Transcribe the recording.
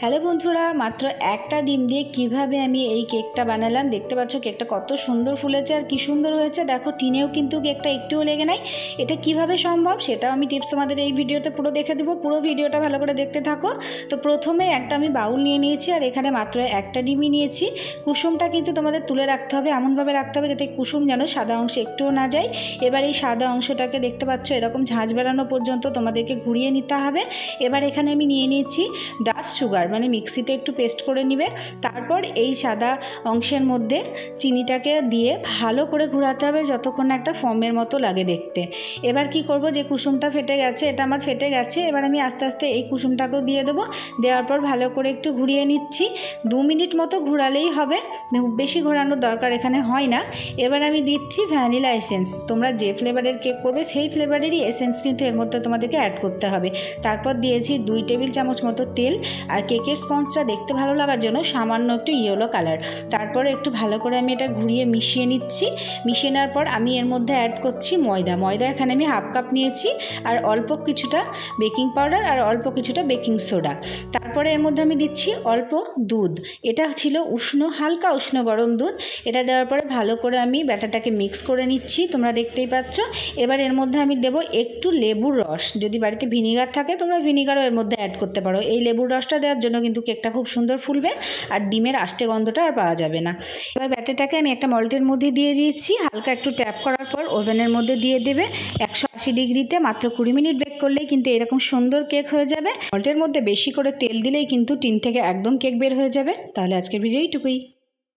Hello বন্ধুরা, মাত্র একটা ডিম দিয়ে কিভাবে আমি এই কেকটা বানালাম। দেখতে পাচ্ছ কেকটা কত সুন্দর ফুলেছে আর কি সুন্দর হয়েছে। দেখো টিনেও কিন্তু কেকটা একটুও লেগে নাই। এটা কিভাবে সম্ভব সেটাও আমি টিপস তোমাদের এই ভিডিওতে পুরো দেখে দেবো। পুরো ভিডিওটা ভালো করে দেখতে থাকো। তো প্রথমে একটা আমি বাউল নিয়ে নিয়েছি আর এখানে মাত্র একটা ডিমই নিয়েছি। কুসুমটা কিন্তু তোমাদের তুলে রাখতে হবে, এমনভাবে রাখতে হবে যাতে কুসুম যেন সাদা অংশে একটুও না যায়। এবার এই সাদা অংশটাকে দেখতে পাচ্ছ এরকম ঝাঁঝ বেরানো পর্যন্ত তোমাদেরকে ঘুরিয়ে নিতে হবে। এবার এখানে আমি নিয়ে নিয়েছি ডাস্ট সুগার, মানে মিক্সিতে একটু পেস্ট করে নিবে। তারপর এই সাদা অংশের মধ্যে চিনিটাকে দিয়ে ভালো করে ঘোরাতে হবে যতক্ষণ না একটা ফর্মের মতো লাগে দেখতে। এবার কি করব, যে কুসুমটা ফেটে গেছে, এটা আমার ফেটে গেছে, এবার আমি আস্তে আস্তে এই কুসুমটাকেও দিয়ে দেবো। দেওয়ার পর ভালো করে একটু ঘুরিয়ে নিচ্ছি। 2 মিনিট মতো ঘোরালেই হবে, বেশি ঘোরানোর দরকার এখানে হয় না। এবার আমি দিচ্ছি ভ্যানিলা এসেন্স। তোমরা যে ফ্লেভারের কেক করবে সেই ফ্লেভারেরই এসেন্স কিন্তু এর মধ্যে তোমাদেরকে অ্যাড করতে হবে। তারপর দিয়েছি 2 টেবিল চামচ মতো তেল, আর কেকের স্পঞ্জটা দেখতে ভালো লাগার জন্য সামান্য একটু ইয়েলো কালার। তারপরে একটু ভালো করে আমি এটা ঘুরিয়ে মিশিয়ে নিচ্ছি। মিশিয়ে নেওয়ার পর আমি এর মধ্যে অ্যাড করছি ময়দা এখানে আমি হাফ কাপ নিয়েছি, আর অল্প কিছুটা বেকিং পাউডার আর অল্প কিছুটা বেকিং সোডা। তারপরে এর মধ্যে আমি দিচ্ছি অল্প দুধ। এটা ছিল হালকা উষ্ণ গরম দুধ। এটা দেওয়ার পরে ভালো করে আমি ব্যাটারটাকে মিক্স করে নিচ্ছি, তোমরা দেখতেই পাচ্ছ। এবার এর মধ্যে আমি দেব একটু লেবুর রস। যদি বাড়িতে ভিনিগার থাকে তোমরা ভিনিগারও এর মধ্যে অ্যাড করতে পারো। এই লেবুর রসটা দেওয়ার জন্য কিন্তু কেকটা খুব সুন্দর ফুলবে আর ডিমের আষ্টে গন্ধটা আর পাওয়া যাবে না। এবার ব্যাটারটাকে আমি একটা মল্টের মধ্যে দিয়ে দিয়েছি। হালকা একটু ট্যাপ করার পর ওভেনের মধ্যে দিয়ে দেবে 180 ডিগ্রিতে। মাত্র 20 মিনিট বেক করলেই কিন্তু এরকম সুন্দর কেক হয়ে যাবে। মল্টের মধ্যে বেশি করে তেল দিলেই কিন্তু টিন থেকে একদম কেক বের হয়ে যাবে। তাহলে আজকের ভিডিও এইটুকুই।